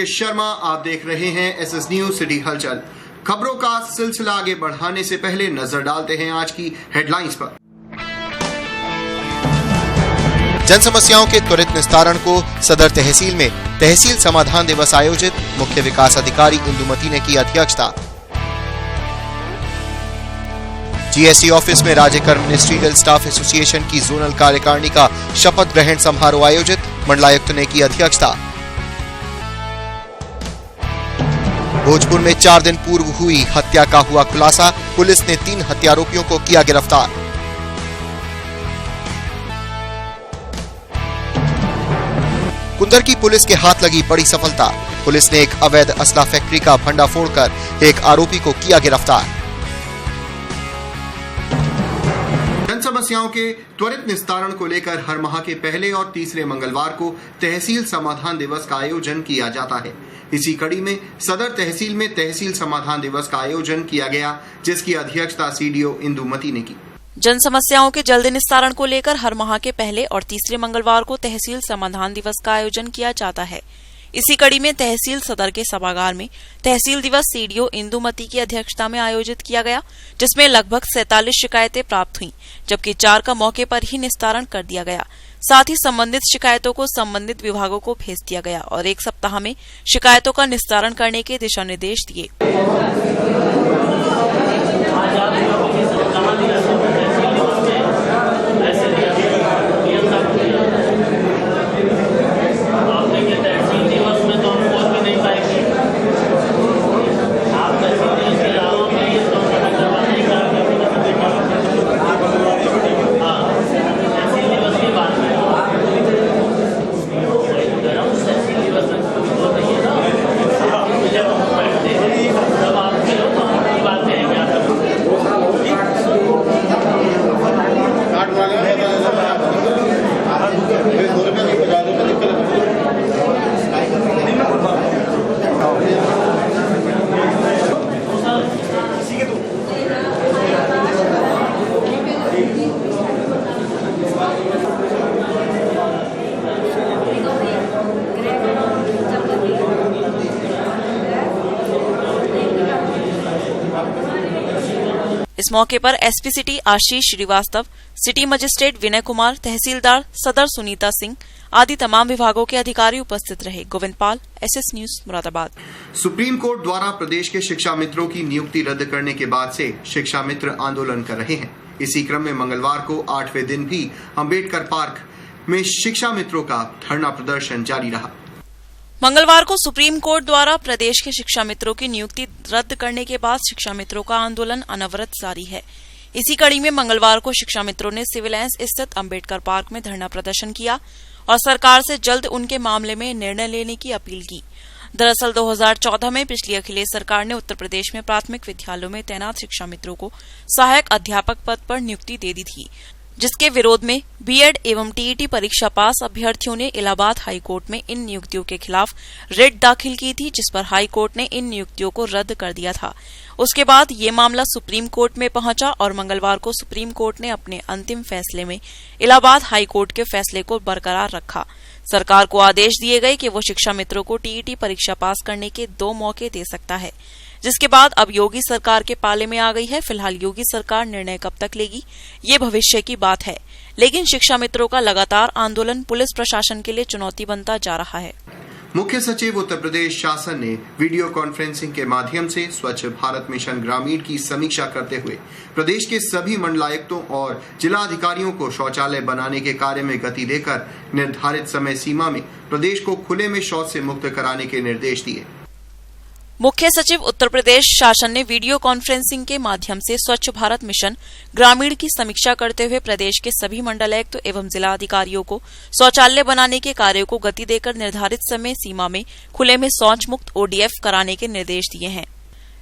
पुलकित शर्मा, आप देख रहे हैं एसएस न्यूज सिटी हलचल। खबरों का सिलसिला आगे बढ़ाने से पहले नजर डालते हैं आज की हेडलाइंस पर। जन समस्याओं के त्वरित निस्तारण को सदर तहसील में तहसील समाधान दिवस आयोजित, मुख्य विकास अधिकारी इंदुमती ने की अध्यक्षता। जीएसटी ऑफिस में राज्य कर्म मिनिस्ट्रियल स्टाफ एसोसिएशन की जोनल कार्यकारिणी का शपथ ग्रहण समारोह आयोजित, मंडलायुक्त ने की अध्यक्षता। भोजपुर में 4 दिन पूर्व हुई हत्या का हुआ खुलासा, पुलिस ने 3 हत्यारोपियों को किया गिरफ्तार। कुंदर की पुलिस के हाथ लगी बड़ी सफलता, पुलिस ने एक अवैध असला फैक्ट्री का भंडाफोड़ कर एक आरोपी को किया गिरफ्तार। जन समस्याओं के त्वरित निस्तारण को लेकर हर माह के पहले और तीसरे मंगलवार को तहसील समाधान दिवस का आयोजन किया जाता है। इसी कड़ी में सदर तहसील में तहसील समाधान दिवस का आयोजन किया गया, जिसकी अध्यक्षता सीडीओ इंदुमती ने की। जन समस्याओं के जल्द निस्तारण को लेकर हर माह के पहले और तीसरे मंगलवार को तहसील समाधान दिवस का आयोजन किया जाता है। इसी कड़ी में तहसील सदर के सभागार में तहसील दिवस सीडीओ इंदुमती की अध्यक्षता में आयोजित किया गया, जिसमें लगभग 47 शिकायतें प्राप्त हुईं, जबकि 4 का मौके पर ही निस्तारण कर दिया गया। साथ ही संबंधित शिकायतों को संबंधित विभागों को भेज दिया गया और 1 सप्ताह में शिकायतों का निस्तारण करने के दिशा निर्देश दिए। इस मौके पर एसपी सिटी आशीष श्रीवास्तव, सिटी मजिस्ट्रेट विनय कुमार, तहसीलदार सदर सुनीता सिंह आदि तमाम विभागों के अधिकारी उपस्थित रहे। Govind Pal, SS news, Moradabad. Supreme court द्वारा प्रदेश के शिक्षा मित्रों की नियुक्ति रद्द करने के बाद से शिक्षा मित्र आंदोलन कर रहे हैं। इसी क्रम में मंगलवार को 8वें दिन भी अंबेडकर पार्क में शिक्षा मित्रों का धरना प्रदर्शन जारी रहा। मंगलवार को सुप्रीम कोर्ट द्वारा प्रदेश के शिक्षा मित्रों की नियुक्ति रद्द करने के बाद शिक्षा मित्रों का आंदोलन अनवरत जारी है। इसी कड़ी में मंगलवार को शिक्षा मित्रों ने सिविल लाइंस स्थित अंबेडकर पार्क में धरना प्रदर्शन किया और सरकार से जल्द उनके मामले में निर्णय लेने की अपील की। दरअसल 2014 में पिछली अखिलेश सरकार ने उत्तर प्रदेश में प्राथमिक विद्यालयों में तैनात शिक्षा मित्रों को सहायक अध्यापक पद पर नियुक्ति दे दी थी, जिसके विरोध में बीएड एवं टीईटी परीक्षा पास अभ्यर्थियों ने इलाहाबाद हाई कोर्ट में इन नियुक्तियों के खिलाफ रिट दाखिल की थी, जिस पर हाई कोर्ट ने इन नियुक्तियों को रद्द कर दिया था। उसके बाद ये मामला सुप्रीम कोर्ट में पहुंचा और मंगलवार को सुप्रीम कोर्ट ने अपने अंतिम फैसले में इलाहाबाद हाई कोर्ट के फैसले को बरकरार रखा। सरकार को आदेश दिए गए कि वो शिक्षा मित्रों को टीईटी परीक्षा पास करने के 2 मौके दे सकता है, जिसके बाद अब योगी सरकार के पाले में आ गई है। फिलहाल योगी सरकार निर्णय कब तक लेगी, ये भविष्य की बात है, लेकिन शिक्षा मित्रों का लगातार आंदोलन पुलिस प्रशासन के लिए चुनौती बनता जा रहा है। मुख्य सचिव उत्तर प्रदेश शासन ने वीडियो कॉन्फ्रेंसिंग के माध्यम से स्वच्छ भारत मिशन ग्रामीण की समीक्षा करते हुए प्रदेश के सभी मंडलायुक्तों और जिला अधिकारियों को शौचालय बनाने के कार्य में गति देकर निर्धारित समय सीमा में प्रदेश को खुले में शौच से मुक्त कराने के निर्देश दिए। मुख्य सचिव उत्तर प्रदेश शासन ने वीडियो कॉन्फ्रेंसिंग के माध्यम से स्वच्छ भारत मिशन ग्रामीण की समीक्षा करते हुए प्रदेश के सभी मंडलायुक्त एवं जिला अधिकारियों को शौचालय बनाने के कार्य को गति देकर निर्धारित समय सीमा में खुले में शौच मुक्त ओडीएफ कराने के निर्देश दिए हैं।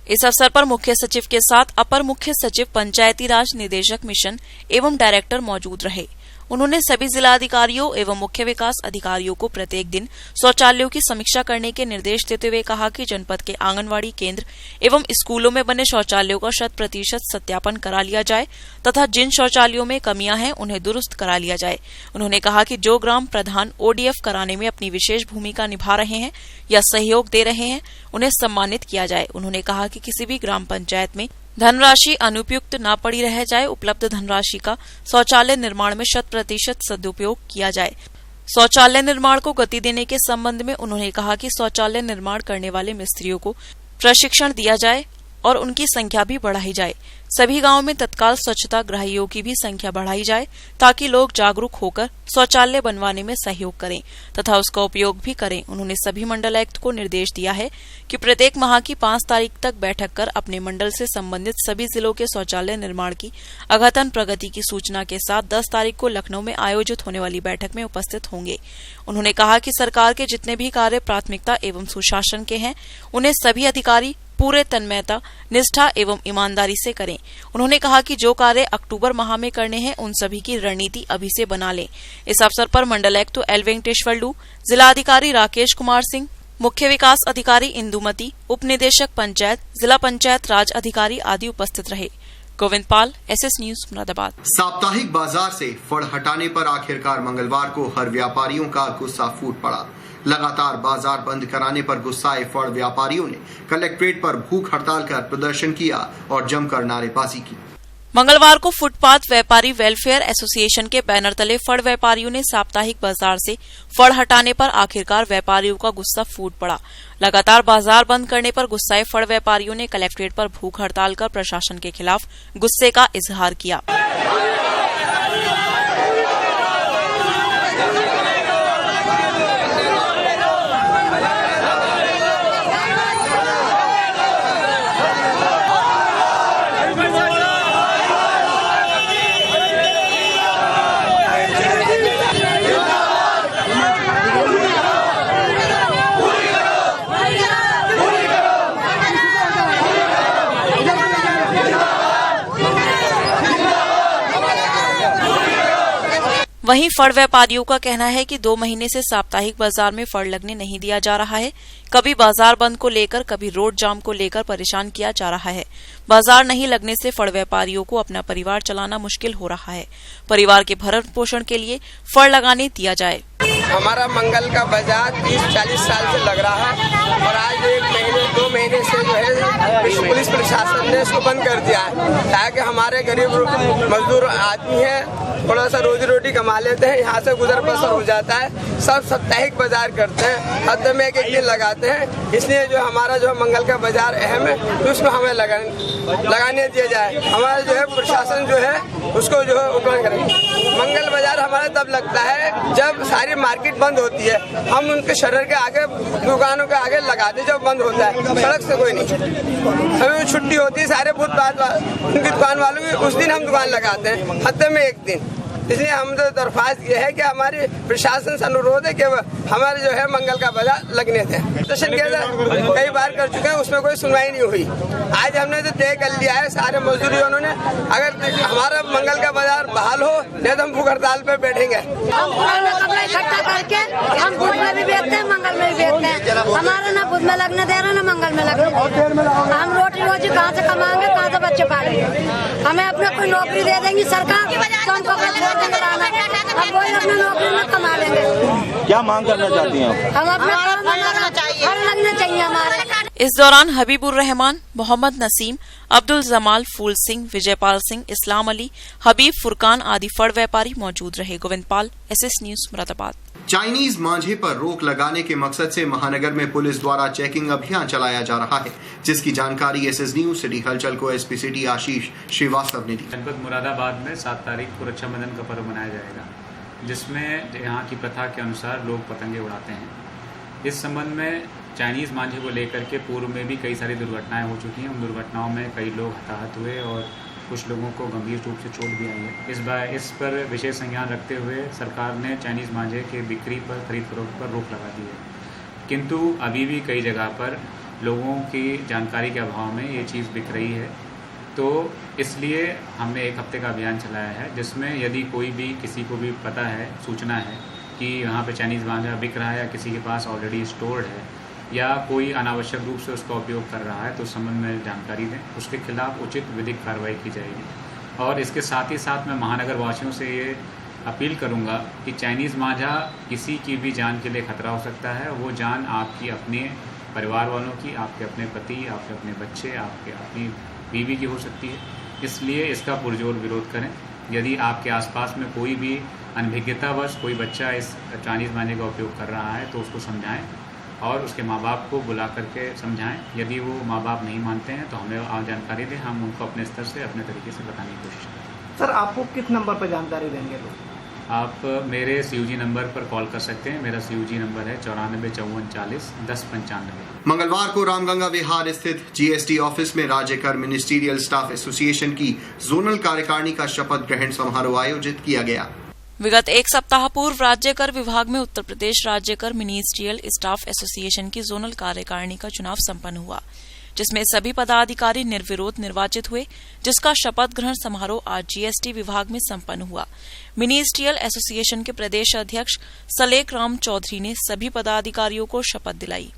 इस अवसर पर मुख्य सचिव के साथ अपर मुख्य सचिव पंचायती राज निदेशक मिशन एवं डायरेक्टर मौजूद रहे। उन्होंने सभी जिला अधिकारियों एवं मुख्य विकास अधिकारियों को प्रत्येक दिन शौचालयों की समीक्षा करने के निर्देश देते हुए कहा कि जनपद के आंगनवाड़ी केंद्र एवं स्कूलों में बने शौचालयों का 100% सत्यापन करा लिया जाए तथा जिन शौचालयों में कमियां हैं उन्हें दुरुस्त करा लिया जाए। उन्होंने कहा कि जो ग्राम प्रधान ओडीएफ कराने में अपनी विशेष भूमिका निभा रहे हैं, या सहयोग दे रहे हैं उन्हें सम्मानित किया जाए। उन्होंने कहा कि किसी भी ग्राम पंचायत में धनराशि अनुपयुक्त न पड़ी रह जाए, उपलब्ध धनराशि का शौचालय निर्माण में 100% सदुपयोग किया जाए। शौचालय निर्माण को गति देने के संबंध में उन्होंने कहा कि शौचालय निर्माण करने वाले मिस्त्रियों को प्रशिक्षण दिया जाए और उनकी संख्या भी बढ़ाई जाए। सभी गांवों में तत्काल स्वच्छता गृहियों की भी संख्या बढ़ाई जाए ताकि लोग जागरूक होकर शौचालय बनवाने में सहयोग करें तथा उसका उपयोग भी करें। उन्होंने सभी मंडलायुक्त को निर्देश दिया है कि प्रत्येक माह की 5 तारीख तक बैठक कर अपने मंडल से संबंधित सभी जिलों के शौचालय निर्माण की अद्यतन प्रगति की सूचना के साथ 10 तारीख को लखनऊ में आयोजित होने वाली बैठक में उपस्थित होंगे। उन्होंने कहा कि सरकार के जितने भी कार्य प्राथमिकता एवं सुशासन के हैं उन्हें सभी अधिकारी पूरे तन्मयता, निष्ठा एवं ईमानदारी से करें। उन्होंने कहा कि जो कार्य अक्टूबर माह में करने हैं उन सभी की रणनीति अभी से बना लें। इस अवसर पर मंडलायुक्त एल वेंकटेश्वरलू, जिलाधिकारी राकेश कुमार सिंह, मुख्य विकास अधिकारी इंदुमती, उप निदेशक पंचायत, जिला पंचायत राज अधिकारी आदि उपस्थित रहे। Govind Pal, SS news, Moradabad. साप्ताहिक बाजार से फड़ हटाने पर आखिरकार मंगलवार को हर व्यापारियों का गुस्सा फूट पड़ा। लगातार बाजार बंद कराने पर गुस्साए फड़ व्यापारियों ने कलेक्ट्रेट पर भूख हड़ताल कर प्रदर्शन किया और जमकर नारेबाजी की। मंगलवार को फुटपाथ व्यापारी वेलफेयर एसोसिएशन के बैनर तले फड़ व्यापारियों ने साप्ताहिक बाजार से फड़ हटाने पर आखिरकार व्यापारियों का गुस्सा फूट पड़ा। लगातार बाजार बंद करने पर गुस्साए फड़ व्यापारियों ने कलेक्ट्रेट पर भूख हड़ताल कर प्रशासन के खिलाफ गुस्से का इजहार किया। वहीं फड़ व्यापारियों का कहना है कि 2 महीने से साप्ताहिक बाजार में फड़ लगने नहीं दिया जा रहा है। कभी बाजार बंद को लेकर, कभी रोड जाम को लेकर परेशान किया जा रहा है। बाजार नहीं लगने से फड़ व्यापारियों को अपना परिवार चलाना मुश्किल हो रहा है। परिवार के भरण पोषण के लिए फड़ लगाने दिया जाए। हमारा मंगल का बाजार 30-40 साल से लग रहा है और आज 1-2 महीने से जो है पुलिस प्रशासन ने इसको बंद कर दिया है ताकि हमारे गरीब मजदूर आदमी है थोड़ा सा रोजी रोटी कमा लेते हैं, यहाँ से गुजर बसर हो जाता है। सब साप्ताहिक बाजार करते हैं, हफ्ते में एक दिन लगाते हैं। इसलिए जो हमारा जो मंगल का बाजार अहम है तो उसको हमें लगाने दिया जाए। हमारा जो है प्रशासन जो है उसको जो है उपलब्ध करें। मंगल बाजार हमारा तब लगता है जब सारी मार्केट बंद होती है, हम उनके शहर के आगे दुकानों के आगे लगाते जब बंद होता है, सड़क से कोई नहीं। हमें छुट्टी होती है सारे उनकी दुकान वालों की, उस दिन हम दुकान लगाते हैं, हफ्ते में एक दिन। इसलिए हम तो दरख्वास्त ये है कि हमारी प्रशासन से अनुरोध है कि हमारे जो है मंगल का बाजार लगने थे। प्रदर्शन कई बार कर चुके हैं, उसमें कोई सुनवाई नहीं हुई। आज हमने तो तय कर लिया है सारे मजदूरियों ने, अगर हमारा मंगल का बाजार बहाल हो नहीं तो हम भूख हड़ताल पे बैठेंगे। हम कपड़ा इकट्ठा करके हम बुध में भी बेचते हैं, मंगल में भी बेचते हैं। हमारा ना बुध में लगने दे रहे ना मंगल में लगने दे रहे। हम रोजी कहाँ से कमाएंगे, कहाँ से बच्चे पालेंगे? हमें अपने कोई नौकरी दे देंगी सरकार तो हम कपड़ा हम कोई अपना नौकरी में कमा लेंगे। क्या मांग करना चाहती हैं आप? हम अपना काम लगना चाहिए हमारे। इस दौरान हबीबुर रहमान, मोहम्मद नसीम, अब्दुल जमाल, फूल सिंह, विजयपाल सिंह, इस्लाम अली, हबीब फुरकान आदि फड़ व्यापारी मौजूद रहे। Govind Pal, SS news, Moradabad. Chinese मांझे पर रोक लगाने के मकसद से महानगर में पुलिस द्वारा चेकिंग अभियान चलाया जा रहा है, जिसकी जानकारी एसएस न्यूज सिटी हलचल को एसपी सिटी आशीष श्रीवास्तव ने दी। जनपद मुरादाबाद में 7 तारीख को रक्षाबंधन का पर्व मनाया जाएगा, जिसमें यहाँ की प्रथा के अनुसार लोग पतंगे उड़ाते हैं। इस संबंध में चाइनीज मांझे को लेकर के पूर्व में भी कई सारी दुर्घटनाएं हो चुकी हैं। उन दुर्घटनाओं में कई लोग हताहत हुए और कुछ लोगों को गंभीर रूप से चोट भी आई है। इस पर विशेष संज्ञान रखते हुए सरकार ने चाइनीज़ मांझे की बिक्री पर, खरीद फरोख्त पर रोक लगा दी है। किंतु अभी भी कई जगह पर लोगों की जानकारी के अभाव में ये चीज़ बिक रही है। तो इसलिए हमने 1 हफ्ते का अभियान चलाया है, जिसमें यदि कोई भी किसी को भी पता है, सूचना है कि यहाँ पे चाइनीज़ मांझा बिक रहा है या किसी के पास ऑलरेडी स्टोर्ड है या कोई अनावश्यक रूप से उसका उपयोग कर रहा है, तो उस संबंध में जानकारी दें। उसके खिलाफ उचित विधिक कार्रवाई की जाएगी। और इसके साथ ही साथ मैं महानगर वासियों से ये अपील करूंगा कि चाइनीज़ मांझा किसी की भी जान के लिए खतरा हो सकता है। वो जान आपकी अपने परिवार वालों की, आपके अपने पति, आपके अपने बच्चे, आपके अपनी बीवी की हो सकती है। इसलिए इसका पुरजोर विरोध करें। यदि आपके आसपास में कोई भी अनभिज्ञतावश कोई बच्चा इस चाइनीज़ मांझे का उपयोग कर रहा है तो उसको समझाएं और उसके माँ बाप को बुला करके समझाएं। यदि वो माँ बाप नहीं मानते हैं तो हमें आप जानकारी दें, हम उनको अपने स्तर से अपने तरीके से बताने की कोशिश करें। सर, आपको किस नंबर पर जानकारी देंगे लोग? आप मेरे CUG नंबर पर कॉल कर सकते हैं। मेरा CUG नंबर है 94 54 40 10 95। मंगलवार को रामगंगा विहार स्थित GST ऑफिस में राज्य कर मिनिस्ट्रियल स्टाफ एसोसिएशन की जोनल कार्यकारिणी का शपथ ग्रहण समारोह आयोजित किया गया। विगत एक सप्ताह पूर्व राज्य कर विभाग में उत्तर प्रदेश राज्य कर मिनिस्ट्रियल स्टाफ एसोसिएशन की जोनल कार्यकारिणी का चुनाव संपन्न हुआ, जिसमें सभी पदाधिकारी निर्विरोध निर्वाचित हुए, जिसका शपथ ग्रहण समारोह आज GST विभाग में संपन्न हुआ। मिनिस्ट्रियल एसोसिएशन के प्रदेश अध्यक्ष सलेख राम चौधरी ने सभी पदाधिकारियों को शपथ दिलाई।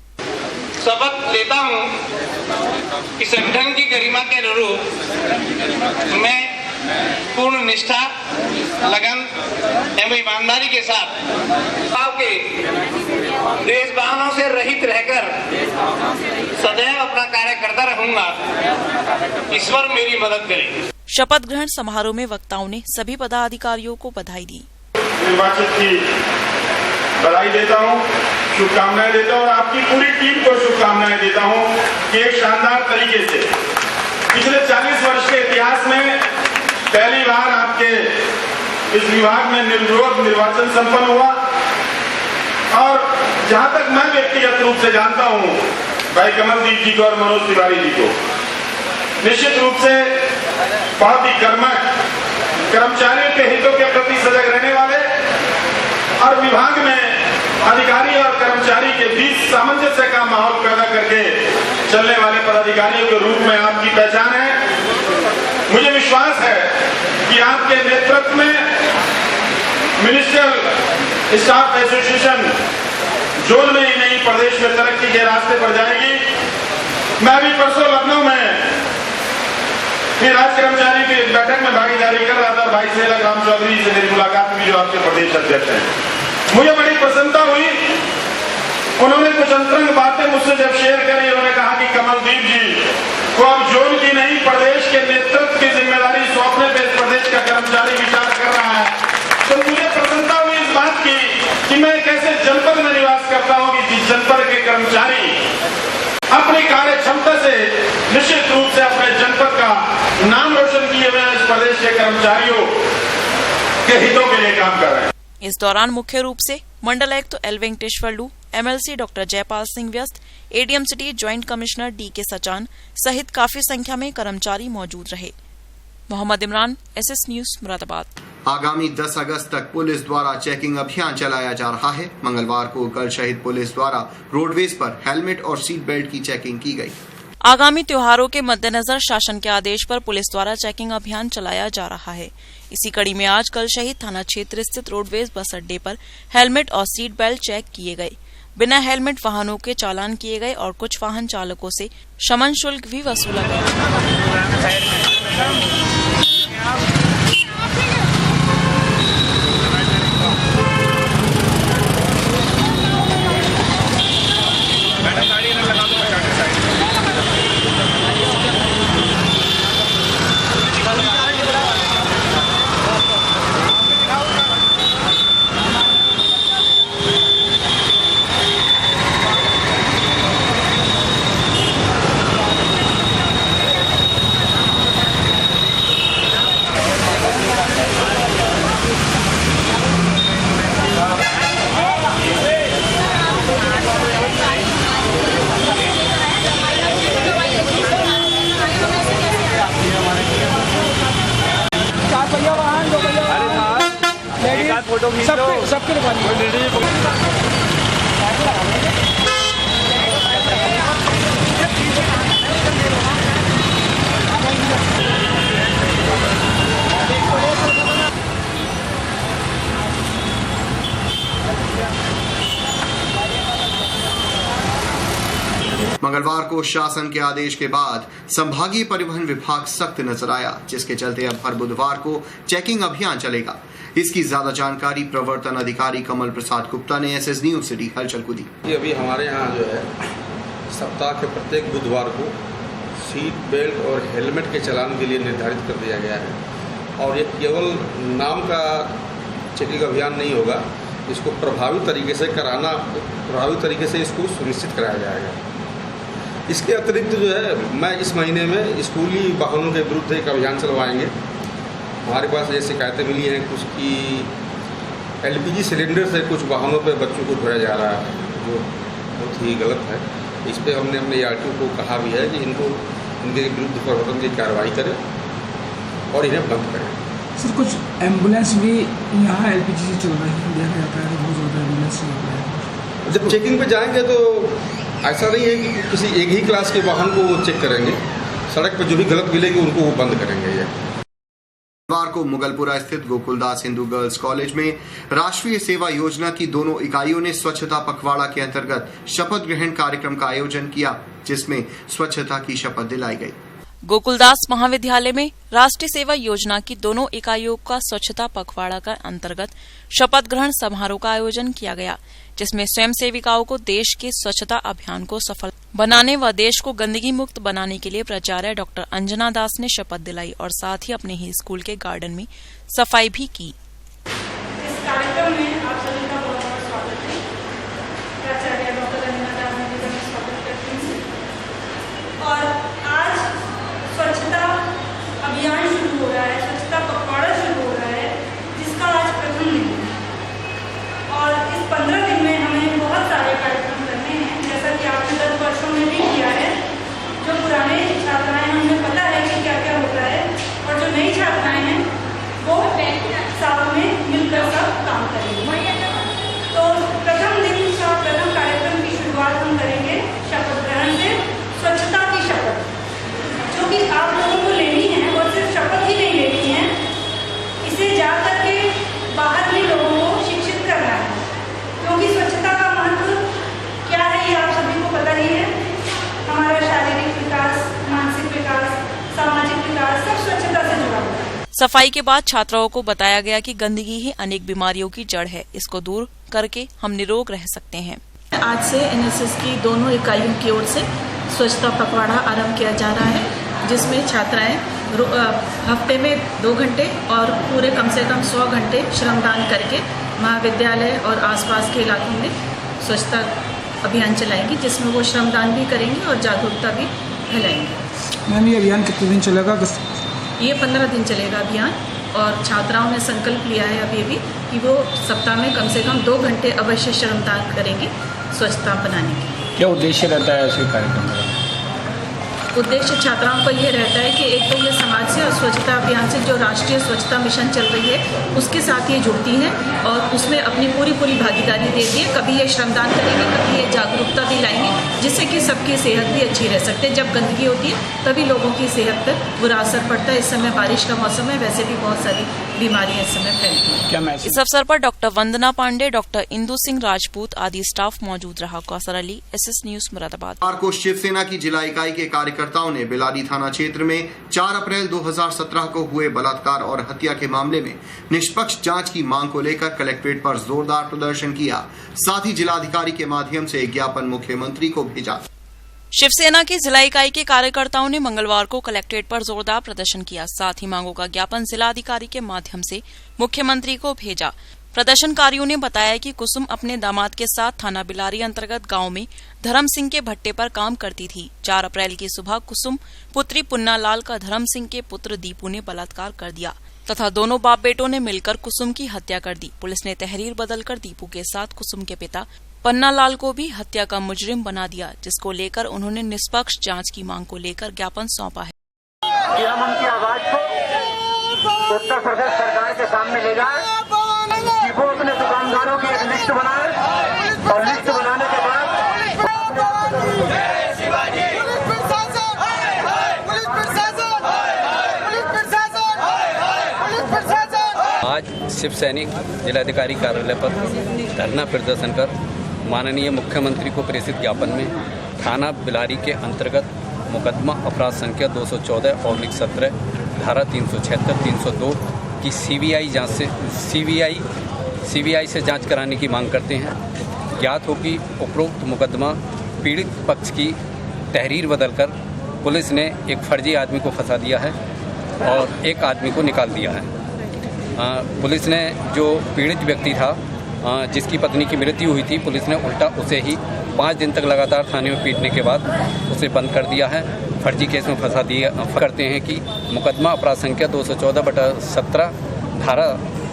शपथ लेता हूं कि संगठन की गरिमा के अनुरूप मैं पूर्ण निष्ठा, लगन एवं ईमानदारी के साथ आपके देश भावनाओं से रहित रहकर सदैव अपना कार्य करता रहूंगा। ईश्वर मेरी मदद करे। शपथ ग्रहण समारोह में वक्ताओं ने सभी पदाधिकारियों को बधाई दी। निर्वाचित की बधाई देता हूं, शुभकामनाएं देता हूं और आपकी पूरी टीम को शुभकामनाएं देता हूं कि एक शानदार तरीके से पिछले 40 वर्ष के इतिहास में पहली बार आपके इस विभाग में निर्विरोध निर्वाचन संपन्न हुआ। और जहां तक मैं व्यक्तिगत रूप से जानता हूं, भाई कमलदीप जी को और मनोज तिवारी जी को निश्चित रूप से बहुत ही कर्मठ, कर्मचारियों के हितों के प्रति सजग रहने वाले और विभाग में अधिकारी और कर्मचारी के बीच सामंजस्य का माहौल पैदा करके चलने वाले पदाधिकारियों के रूप में आपकी पहचान है। मुझे विश्वास है कि आपके नेतृत्व में मिनिस्ट्रियल स्टाफ एसोसिएशन जोन में ही नहीं प्रदेश में तरक्की के रास्ते पर जाएगी। मैं अभी परसों लखनऊ में राज्य कर्मचारी की बैठक में भागीदारी कर रहा था। भाई सलेख राम चौधरी से मेरी मुलाकात हुई, जो आपके प्रदेश अध्यक्ष हैं। मुझे बड़ी प्रसन्नता हुई। उन्होंने कुछ अंतरंग बातें मुझसे जब शेयर करी, उन्होंने कहा कि कमलदीप जी को अब जोन की नहीं प्रदेश के नेतृत्व की जिम्मेदारी सौंपने पे इस प्रदेश का कर्मचारी विचार कर रहा है। तो मुझे प्रसन्नता हुई इस बात की कि मैं एक ऐसे जनपद में निवास करता हूं कि जिस जनपद के कर्मचारी अपनी कार्य क्षमता से निश्चित रूप से अपने जनपद का नाम रोशन किए हुए इस प्रदेश के कर्मचारियों के हितों के लिए काम कर रहे हैं। इस दौरान मुख्य रूप से मंडल आयुक्त L Venkateswarlu, MLC doctor Jaipal Singh व्यस्त, ADM city joint commissioner DK Sachan सहित काफी संख्या में कर्मचारी मौजूद रहे। Mohammad Imran, SS news, Moradabad. आगामी 10 अगस्त तक पुलिस द्वारा चेकिंग अभियान चलाया जा रहा है। मंगलवार को कल शहीद पुलिस द्वारा रोडवेज पर हेलमेट और सीट बेल्ट की चेकिंग की गई। आगामी त्योहारों के मद्देनजर शासन के आदेश पर पुलिस द्वारा चेकिंग अभियान चलाया जा रहा है। इसी कड़ी में आज कल शहीद थाना क्षेत्र स्थित रोडवेज बस अड्डे पर हेलमेट और सीट बेल्ट चेक किए गए। बिना हेलमेट वाहनों के चालान किए गए और कुछ वाहन चालकों से शमन शुल्क भी वसूला गया। सबके मंगलवार को शासन के आदेश के बाद संभागीय परिवहन विभाग सख्त नजर आया, जिसके चलते अब हर बुधवार को चेकिंग अभियान चलेगा। इसकी ज्यादा जानकारी प्रवर्तन अधिकारी कमल प्रसाद गुप्ता ने एसएस न्यूज सिटी हलचल को दी। अभी हमारे यहाँ जो है सप्ताह के प्रत्येक बुधवार को सीट बेल्ट और हेलमेट के चालान के लिए निर्धारित कर दिया गया है और ये केवल नाम का चेकिंग अभियान नहीं होगा, इसको प्रभावी तरीके से इसको सुनिश्चित कराया जाएगा। इसके अतिरिक्त जो है मैं इस महीने में स्कूली वाहनों के विरुद्ध एक अभियान चलवाएंगे। हमारे पास ये शिकायतें मिली हैं कुछ कि एलपीजी सिलेंडर से कुछ वाहनों पर बच्चों को ढोया जा रहा है, जो बहुत ही गलत है। इस पर हमने अपने आरटीओ को कहा भी है कि इनके विरुद्ध प्रवर्तन की कार्रवाई करें और इन्हें बंद करें। सर कुछ एम्बुलेंस भी यहाँ एलपीजी से चल रही है, देखा जाता है बहुत ज़्यादा एम्बुलेंस चल रहा है। जब चेकिंग पे जाएंगे तो ऐसा नहीं है कि किसी एक ही क्लास के वाहन को वो चेक करेंगे, सड़क पर जो भी गलत मिलेगी उनको वो बंद करेंगे। ये बुधवार को मुगलपुरा स्थित गोकुलदास हिंदू गर्ल्स कॉलेज में राष्ट्रीय सेवा योजना की दोनों इकाइयों ने स्वच्छता पखवाड़ा के अंतर्गत शपथ ग्रहण कार्यक्रम का आयोजन किया, जिसमें स्वच्छता की शपथ दिलाई गई। गोकुलदास महाविद्यालय में राष्ट्रीय सेवा योजना की दोनों इकाइयों का स्वच्छता पखवाड़ा का अंतर्गत शपथ ग्रहण समारोह का आयोजन किया गया, जिसमें स्वयं सेविकाओं को देश के स्वच्छता अभियान को सफल बनाने व देश को गंदगी मुक्त बनाने के लिए प्राचार्य डॉक्टर अंजना दास ने शपथ दिलाई और साथ ही अपने ही स्कूल के गार्डन में सफाई भी की। इस कार्यक्रम में आप सभी का बहुत बहुत स्वागत है। प्राचार्य डॉक्टर अंजना दास जी का मैं स्वागत करती हूँ। और आज स्वच्छता अभियान शुरू हो रहा है, स्वच्छता पखवाड़ा शुरू हो रहा है, जिसका आज प्रथम दिन है। और इस 15 दिन में हमें बहुत सारे कार्यक्रम करने हैं, जैसा कि आपने 10 वर्षों में भी किया है। जो पुराने छात्राएं हैं उन्हें पता है कि क्या क्या होता है, और जो नई छात्राएं हैं वो साथ में मिलकर सब काम करेंगे। तो प्रथम दिन का प्रथम कार्यक्रम की शुरुआत हम करेंगे शपथ ग्रहण से, स्वच्छता की शपथ, जो कि आप लोगों को लेनी है और सिर्फ शपथ ही नहीं लेनी है, इसे जा करके बाहर भी लोगों को शिक्षित करना है। क्योंकि स्वच्छता का महत्व क्या है ये आप सभी को पता ही है। हमारा शारीरिक विकास, मानसिक विकास, सामाजिक विकास सब स्वच्छता से जुड़ा हुआ है। सफाई के बाद छात्राओं को बताया गया कि गंदगी ही अनेक बीमारियों की जड़ है, इसको दूर करके हम निरोग रह सकते हैं। आज से एनएसएस की दोनों इकाइयों की ओर से स्वच्छता पखवाड़ा आरंभ किया जा रहा है, जिसमें छात्राएं हफ्ते में 2 घंटे और पूरे कम से कम 100 घंटे श्रमदान करके महाविद्यालय और आसपास के इलाकों में स्वच्छता अभियान चलाएंगी, जिसमें वो श्रमदान भी करेंगी और जागरूकता भी फैलाएंगी। मैम ये अभियान कितने दिन चलेगा? ये 15 दिन चलेगा अभियान, और छात्राओं ने संकल्प लिया है अभी भी कि वो सप्ताह में कम से कम 2 घंटे अवश्य श्रमदान करेंगे स्वच्छता बनाने के। क्या उद्देश्य रहता है ऐसे कार्यक्रम का? उद्देश्य छात्राओं का ये रहता है कि एक तो ये समाज से और स्वच्छता अभियान से जो राष्ट्रीय स्वच्छता मिशन चल रही है उसके साथ ये जुड़ती हैं और उसमें अपनी पूरी भागीदारी देती है। कभी ये श्रमदान करेंगे, कभी ये जागरूकता भी लाएंगे, जिससे कि सबकी सेहत भी अच्छी रह सकती है। जब गंदगी होती है तभी लोगों की सेहत पर बुरा असर पड़ता है। इस समय बारिश का मौसम है, वैसे भी बहुत सारी बीमारियां इस समय फैलती हैं। इस अवसर पर डॉक्टर वंदना पांडे, डॉक्टर इंदु सिंह राजपूत आदि स्टाफ मौजूद रहा। Kausar Ali, SS news Moradabad. को शिवसेना की जिला इकाई के कार्यकर्ताओं ने बेलाडी थाना क्षेत्र में 4 अप्रैल 2017 को हुए बलात्कार और हत्या के मामले में निष्पक्ष जांच की मांग को लेकर कलेक्ट्रेट पर जोरदार प्रदर्शन किया। साथ ही जिलाधिकारी के माध्यम से एक ज्ञापन मुख्यमंत्री को भेजा। शिवसेना की जिला इकाई के कार्यकर्ताओं ने मंगलवार को कलेक्ट्रेट पर जोरदार प्रदर्शन किया। साथ ही मांगों का ज्ञापन जिलाधिकारी के माध्यम से मुख्यमंत्री को भेजा। प्रदर्शनकारियों ने बताया कि कुसुम अपने दामाद के साथ थाना बिलारी अंतर्गत गांव में धर्म सिंह के भट्टे पर काम करती थी। 4 अप्रैल की सुबह कुसुम पुत्री पुन्ना लाल का धर्म सिंह के पुत्र दीपू ने बलात्कार कर दिया तथा दोनों बाप बेटों ने मिलकर कुसुम की हत्या कर दी। पुलिस ने तहरीर बदलकर दीपू के साथ कुसुम के पिता पन्ना लाल को भी हत्या का मुजरिम बना दिया, जिसको लेकर उन्होंने निष्पक्ष जांच की मांग को लेकर ज्ञापन सौंपा है। कि हम उनकी आवाज को उत्तर प्रदेश सरकार के सामने ले जाए कि वो अपने दुकानदारों की एक लिस्ट बनाए और लिस्ट बनाने के बाद आज शिव सैनिक जिलाधिकारी कार्यालय पर धरना प्रदर्शन कर माननीय मुख्यमंत्री को प्रेषित ज्ञापन में थाना बिलारी के अंतर्गत मुकदमा अपराध संख्या 214/17 धारा 376, 302 की सीबीआई से जांच कराने की मांग करते हैं। ज्ञात हो कि उपरोक्त मुकदमा पीड़ित पक्ष की तहरीर बदलकर पुलिस ने एक फर्जी आदमी को फंसा दिया है और एक आदमी को निकाल दिया है। पुलिस ने जो पीड़ित व्यक्ति था, जिसकी पत्नी की मृत्यु हुई थी, पुलिस ने उल्टा उसे ही 5 दिन तक लगातार थाने में पीटने के बाद उसे बंद कर दिया है, फर्जी केस में फंसा दिया। करते हैं कि मुकदमा अपराध संख्या 214/17 धारा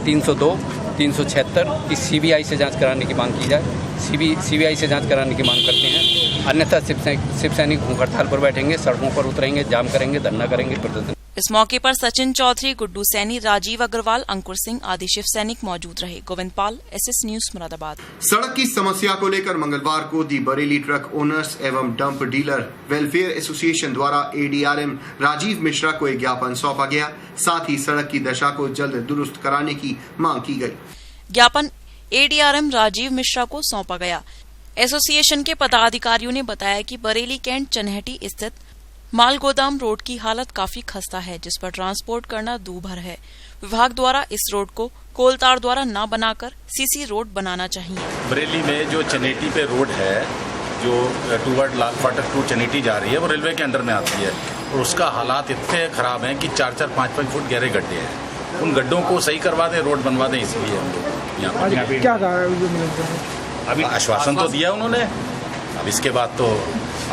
302, 376 की सीबीआई से जांच कराने की मांग की जाए। सीबीआई से जांच कराने की मांग करते हैं, अन्यथा शिव सैनिक भूख हड़ताल पर बैठेंगे, सड़कों पर उतरेंगे, जाम करेंगे, धरना करेंगे, प्रदर्शन। इस मौके पर सचिन चौधरी, गुड्डू सैनी, राजीव अग्रवाल, अंकुर सिंह आदि शिव सैनिक मौजूद रहे। गोविंद पाल, SS न्यूज, मुरादाबाद। सड़क की समस्या को लेकर मंगलवार को दी बरेली ट्रक ओनर्स एवं डंप डीलर वेलफेयर एसोसिएशन द्वारा ADRM राजीव मिश्रा को एक ज्ञापन सौंपा गया। साथ ही सड़क की दशा को जल्द दुरुस्त कराने की मांग की गई। ज्ञापन ADRM राजीव मिश्रा को सौंपा गया। एसोसिएशन के पदाधिकारियों ने बताया कि बरेली कैंट चन्हटी स्थित माल गोदाम रोड की हालत काफी खस्ता है, जिस पर ट्रांसपोर्ट करना दूभर है। विभाग द्वारा इस रोड को कोलतार द्वारा न बनाकर CC रोड बनाना चाहिए। बरेली में जो चनेटी पे रोड है, जो टूवर्ड लाल फाटक टू चनेटी जा रही है, वो रेलवे के अंडर में आती है और उसका हालात इतने खराब हैं कि 4-4, 5-5 फुट गहरे गड्ढे हैं। उन गड्ढों को सही करवा दें, रोड बनवा दें, इसलिए हम लोग यहाँ पर क्या अभी आश्वासन तो दिया उन्होंने। अब इसके बाद तो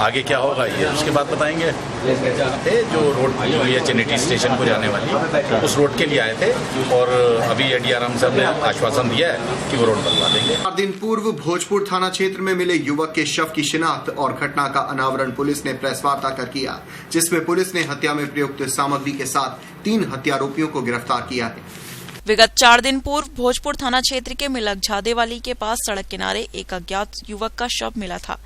आगे क्या होगा ये उसके बाद बताएंगे। जो रोड हुई है चनेटी स्टेशन को जाने वाली, उस रोड के लिए आए थे और अभी ADRM साहब ने आश्वासन दिया है कि वो रोड बनवा देंगे। 4 दिन पूर्व भोजपुर थाना क्षेत्र में मिले युवक के शव की शिनाख्त और घटना का अनावरण पुलिस ने प्रेस वार्ता कर किया, जिसमें पुलिस ने हत्या में प्रयुक्त सामग्री के साथ 3 हत्यारोपियों को गिरफ्तार किया है। विगत 4 दिन पूर्व भोजपुर थाना क्षेत्र के मिलक झादेवाली के पास सड़क किनारे एक अज्ञात युवक का शव मिला था।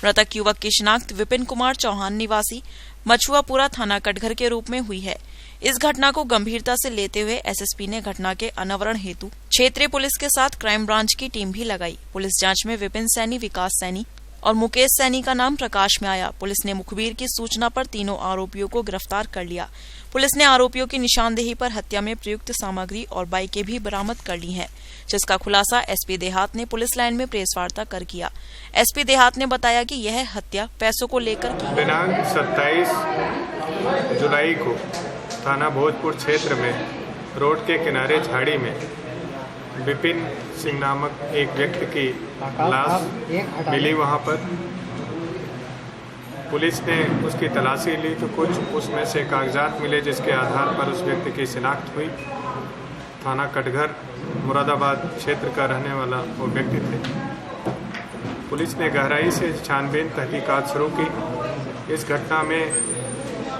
मृतक युवक की शिनाख्त विपिन कुमार चौहान निवासी मछुआपुरा थाना कटघर के रूप में हुई है। इस घटना को गंभीरता से लेते हुए SSP ने घटना के अनावरण हेतु क्षेत्रीय पुलिस के साथ क्राइम ब्रांच की टीम भी लगाई। पुलिस जांच में विपिन सैनी, विकास सैनी और मुकेश सैनी का नाम प्रकाश में आया। पुलिस ने मुखबिर की सूचना पर तीनों आरोपियों को गिरफ्तार कर लिया। पुलिस ने आरोपियों की निशानदेही पर हत्या में प्रयुक्त सामग्री और बाइकें भी बरामद कर ली हैं, जिसका खुलासा SP देहात ने पुलिस लाइन में प्रेस वार्ता कर किया। SP देहात ने बताया कि यह हत्या पैसों को लेकर की। दिनांक 27 जुलाई को थाना भोजपुर क्षेत्र में रोड के किनारे झाड़ी में विपिन सिंह नामक एक व्यक्ति की लाश मिली। वहां पर पुलिस ने उसकी तलाशी ली तो कुछ उसमें से कागजात मिले, जिसके आधार पर उस व्यक्ति की शिनाख्त हुई। थाना कटघर मुरादाबाद क्षेत्र का रहने वाला वो व्यक्ति थे। पुलिस ने गहराई से छानबीन तहकीकात शुरू की। इस घटना में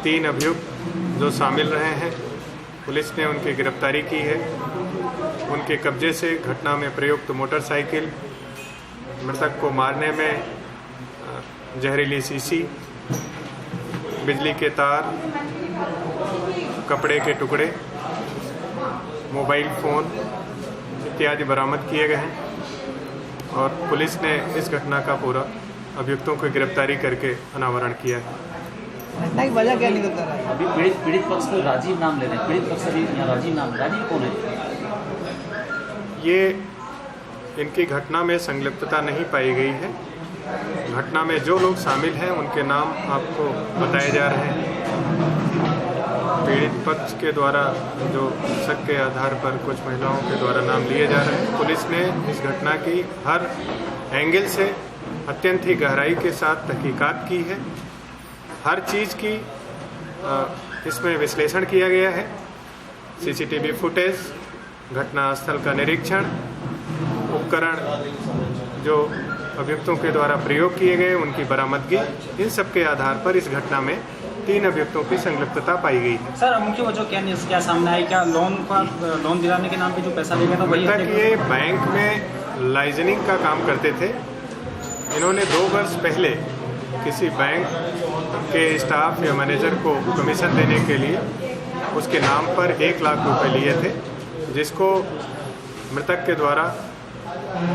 3 अभियुक्त जो शामिल रहे हैं, पुलिस ने उनकी गिरफ्तारी की है। उनके कब्जे से घटना में प्रयुक्त मोटरसाइकिल, मृतक को मारने में जहरीली शीशी, बिजली के तार, कपड़े के टुकड़े, मोबाइल फोन इत्यादि बरामद किए गए हैं और पुलिस ने इस घटना का पूरा अभियुक्तों की गिरफ्तारी करके अनावरण किया है। घटना की वजह क्या निकल रहा है? अभी पीड़ित पक्ष को राजीव नाम ले रहे हैं। पीड़ित पक्ष अभी राजीव नाम, राजीव कौन है? ये इनकी घटना में संलिप्तता नहीं पाई गई है। घटना में जो लोग शामिल हैं उनके नाम आपको बताए जा रहे हैं। पीड़ित पक्ष के द्वारा जो शक के आधार पर कुछ महिलाओं के द्वारा नाम लिए जा रहे हैं। पुलिस ने इस घटना की हर एंगल से अत्यंत ही गहराई के साथ तहकीकात की है। हर चीज़ की इसमें विश्लेषण किया गया है। CCTV फुटेज, घटनास्थल का निरीक्षण, उपकरण जो अभियुक्तों के द्वारा प्रयोग किए गए उनकी बरामदगी, इन सब के आधार पर इस घटना में 3 अभियुक्तों की संलिप्तता पाई गई है। सर, मुख्य वजह क्या सामने आई? क्या लोन दिलाने के नाम पे जो पैसा लेगा था वही? ये बैंक में लाइजनिंग का काम करते थे। इन्होंने 2 वर्ष पहले किसी बैंक के स्टाफ या मैनेजर को कमीशन देने के लिए उसके नाम पर 1 लाख रुपए लिए थे, जिसको मृतक के द्वारा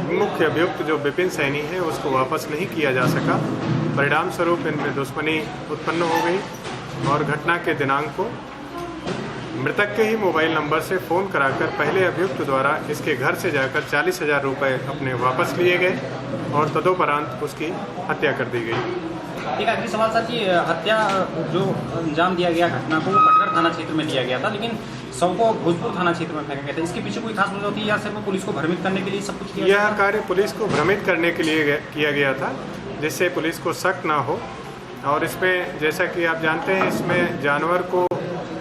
मुख्य अभियुक्त जो विपिन सैनी है उसको वापस नहीं किया जा सका। परिणाम स्वरूप इनमें दुश्मनी उत्पन्न हो गई और घटना के दिनांक को मृतक के ही मोबाइल नंबर से फ़ोन कराकर पहले अभियुक्त द्वारा इसके घर से जाकर 40,000 रुपये अपने वापस लिए गए और तदोपरांत उसकी हत्या कर दी गई। एक आखिरी सवाल सर कि हत्या जो अंजाम दिया गया घटना को कटघर थाना क्षेत्र में लिया गया था, लेकिन शव को भोजपुर थाना क्षेत्र में फेंका गया था। इसके पीछे कोई खास वजह होती है या सिर्फ पुलिस को भ्रमित करने के लिए सब कुछ किया? यह कार्य पुलिस को भ्रमित करने के लिए किया गया था, जिससे पुलिस को शक ना हो। और इसमें जैसा कि आप जानते हैं, इसमें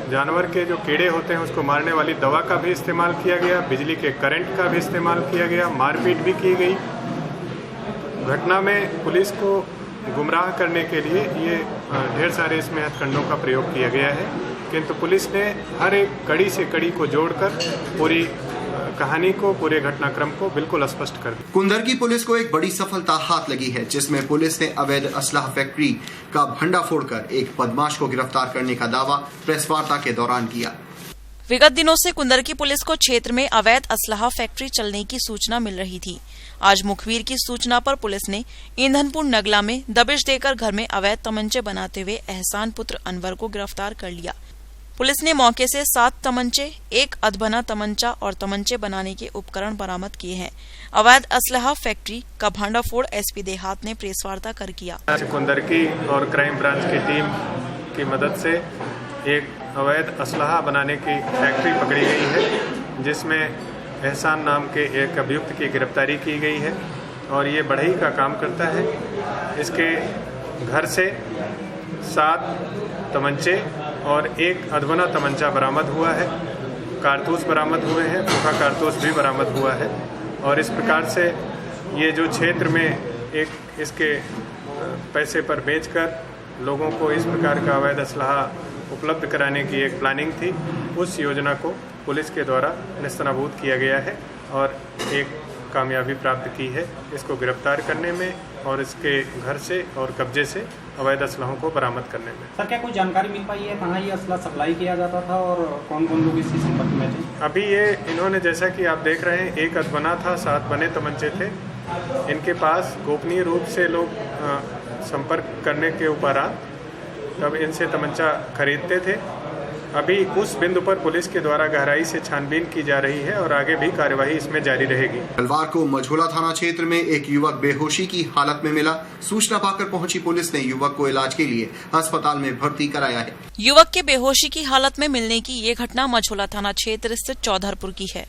जानवर के जो कीड़े होते हैं उसको मारने वाली दवा का भी इस्तेमाल किया गया, बिजली के करंट का भी इस्तेमाल किया गया, मारपीट भी की गई। घटना में पुलिस को गुमराह करने के लिए ये ढेर सारे इसमें हथकंडों का प्रयोग किया गया है, किंतु पुलिस ने हर एक कड़ी से कड़ी को जोड़कर पूरी कहानी को, पूरे घटनाक्रम को बिल्कुल स्पष्ट कर दिया। कुंदर की पुलिस को एक बड़ी सफलता हाथ लगी है, जिसमें पुलिस ने अवैध असलाह फैक्ट्री का भंडा फोड़कर एक बदमाश को गिरफ्तार करने का दावा प्रेस वार्ता के दौरान किया। विगत दिनों से कुंदर की पुलिस को क्षेत्र में अवैध असलाह फैक्ट्री चलने की सूचना मिल रही थी। आज मुखबिर की सूचना पर पुलिस ने ईंधनपुर नगला में दबिश देकर घर में अवैध तमंचे बनाते हुए एहसान पुत्र अनवर को गिरफ्तार कर लिया। पुलिस ने मौके से 7 तमंचे, 1 अधबना तमंचा और तमंचे बनाने के उपकरण बरामद किए हैं। अवैध असलाह फैक्ट्री का भांडाफोड़ एसपी देहात ने प्रेस वार्ता कर किया। कुंदर की और क्राइम ब्रांच की टीम की मदद से एक अवैध असलाह बनाने की फैक्ट्री पकड़ी गई है, जिसमें एहसान नाम के एक अभियुक्त की गिरफ्तारी की गई है और ये बढ़ई का काम करता है। इसके घर से 7 तमंचे और 1 अधबना तमंचा बरामद हुआ है, कारतूस बरामद हुए हैं, सूखा कारतूस भी बरामद हुआ है। और इस प्रकार से ये जो क्षेत्र में एक इसके पैसे पर बेचकर लोगों को इस प्रकार का अवैध असलाह उपलब्ध कराने की एक प्लानिंग थी, उस योजना को पुलिस के द्वारा निस्तनाबूद किया गया है और एक कामयाबी प्राप्त की है इसको गिरफ्तार करने में और इसके घर से और कब्जे से अवैध असलाहों को बरामद करने में। सर, क्या कोई जानकारी मिल पाई है कहाँ ये असला सप्लाई किया जाता था और कौन कौन लोग इससे संपर्क में थे? अभी ये इन्होंने, जैसा कि आप देख रहे हैं, 1 अधबना था, 7 बने तमंचे थे। इनके पास गोपनीय रूप से लोग संपर्क करने के उपरांत तब इनसे तमंचा खरीदते थे। अभी उस बिंदु पर पुलिस के द्वारा गहराई से छानबीन की जा रही है और आगे भी कार्यवाही इसमें जारी रहेगी। मंगलवार को मझोला थाना क्षेत्र में एक युवक बेहोशी की हालत में मिला। सूचना पाकर पहुंची पुलिस ने युवक को इलाज के लिए अस्पताल में भर्ती कराया है। युवक के बेहोशी की हालत में मिलने की ये घटना मझोला थाना क्षेत्र स्थित चौधरपुर की है।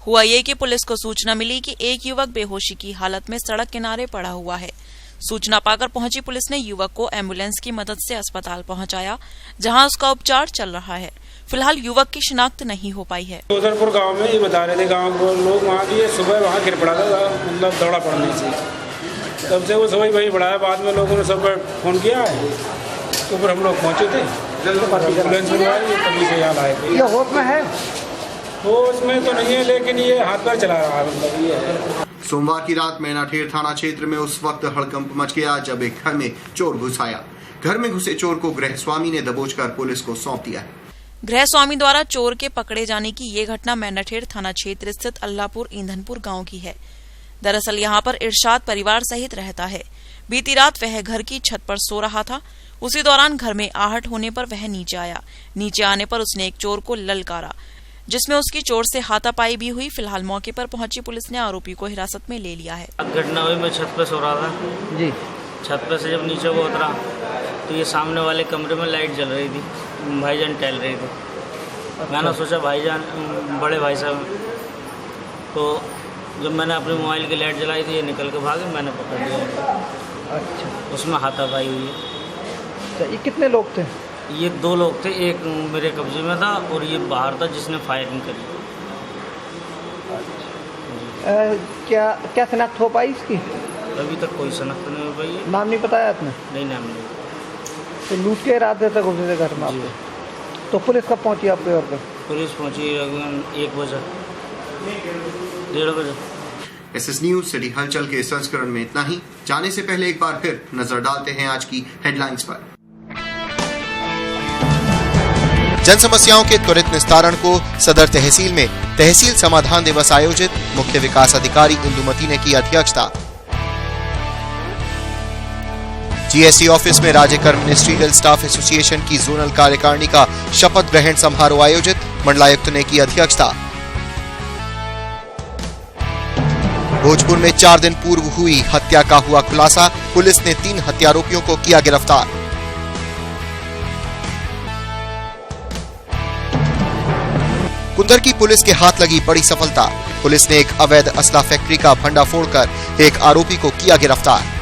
हुआ ये कि पुलिस को सूचना मिली कि एक युवक बेहोशी की हालत में सड़क किनारे पड़ा हुआ है। सूचना पाकर पहुंची पुलिस ने युवक को एम्बुलेंस की मदद से अस्पताल पहुंचाया, जहां उसका उपचार चल रहा है। फिलहाल युवक की शिनाख्त नहीं हो पाई है। चौधरपुर गांव में ये बता रहे थे गांव को लोग वहाँ की, सुबह वहाँ गिर पड़ा था, मतलब दौड़ा पड़ने से, तब से वो सुबह वही बढ़ाया। बाद में लोगों ने सब फोन किया है तो फिर हम लोग पहुँचे थे, एम्बुलेंस मंगवाई, तभी से यहाँ आए थे। ये होश में है? होश में तो नहीं है, लेकिन ये हाथ पैर चला रहा है, मतलब ये। सोमवार की रात मैनाठेर थाना क्षेत्र में उस वक्त हड़कंप मच गया जब एक घर में चोर घुस आया। घर में घुसे चोर को गृह स्वामी ने दबोचकर पुलिस को सौंप दिया है। गृह स्वामी द्वारा चोर के पकड़े जाने की ये घटना मैनाठेर थाना क्षेत्र स्थित अल्लाहपुर ईंधनपुर गांव की है। दरअसल यहां पर इरशाद परिवार सहित रहता है। बीती रात वह घर की छत पर सो रहा था। उसी दौरान घर में आहट होने पर वह नीचे आया। नीचे आने पर उसने एक चोर को ललकारा, जिसमें उसकी चोर से हाथापाई भी हुई। फिलहाल मौके पर पहुंची पुलिस ने आरोपी को हिरासत में ले लिया है। घटना हुई, मैं छत पे सो रहा था जी। छत पे से जब नीचे वो उतरा तो ये सामने वाले कमरे में लाइट जल रही थी, भाईजान टहल रहे थे। मैंने सोचा भाईजान बड़े भाई साहब, तो जब मैंने अपने मोबाइल की लाइट जलाई थी ये निकल के भागे, मैंने पकड़ लिया। अच्छा, उसमें हाथापाई हुई है। अच्छा, ये कितने लोग थे? ये 2 लोग थे, एक मेरे कब्जे में था और ये बाहर था जिसने फायरिंग करी। क्या क्या शनाख्त हो पाई इसकी? अभी तक कोई शनाख्त नहीं हो पाई है। नाम नहीं बताया आपने? नहीं, नाम नहीं। तो लूट के इरादे तक घुसे थे घर में आपको? तो पुलिस कब पहुंची आपके घर पर? पुलिस पहुंची 1 बजे, 1:30 बजे। SS न्यूज सिटी हलचल के संस्करण में इतना ही। जाने से पहले एक बार फिर नजर डालते हैं आज की हेडलाइंस पर। जन समस्याओं के त्वरित निस्तारण को सदर तहसील में तहसील समाधान दिवस आयोजित। मुख्य विकास अधिकारी इंदुमती ने की अध्यक्षता। जीएसटी ऑफिस में राज्य कर्म मिनिस्ट्रियल स्टाफ एसोसिएशन की जोनल कार्यकारिणी का शपथ ग्रहण समारोह आयोजित, मंडलायुक्त ने की अध्यक्षता। भोजपुर में 4 दिन पूर्व हुई हत्या का हुआ खुलासा, पुलिस ने 3 हत्यारोपियों को किया गिरफ्तार। कुंदर की पुलिस के हाथ लगी बड़ी सफलता, पुलिस ने एक अवैध असला फैक्ट्री का भंडाफोड़ कर एक आरोपी को किया गिरफ्तार।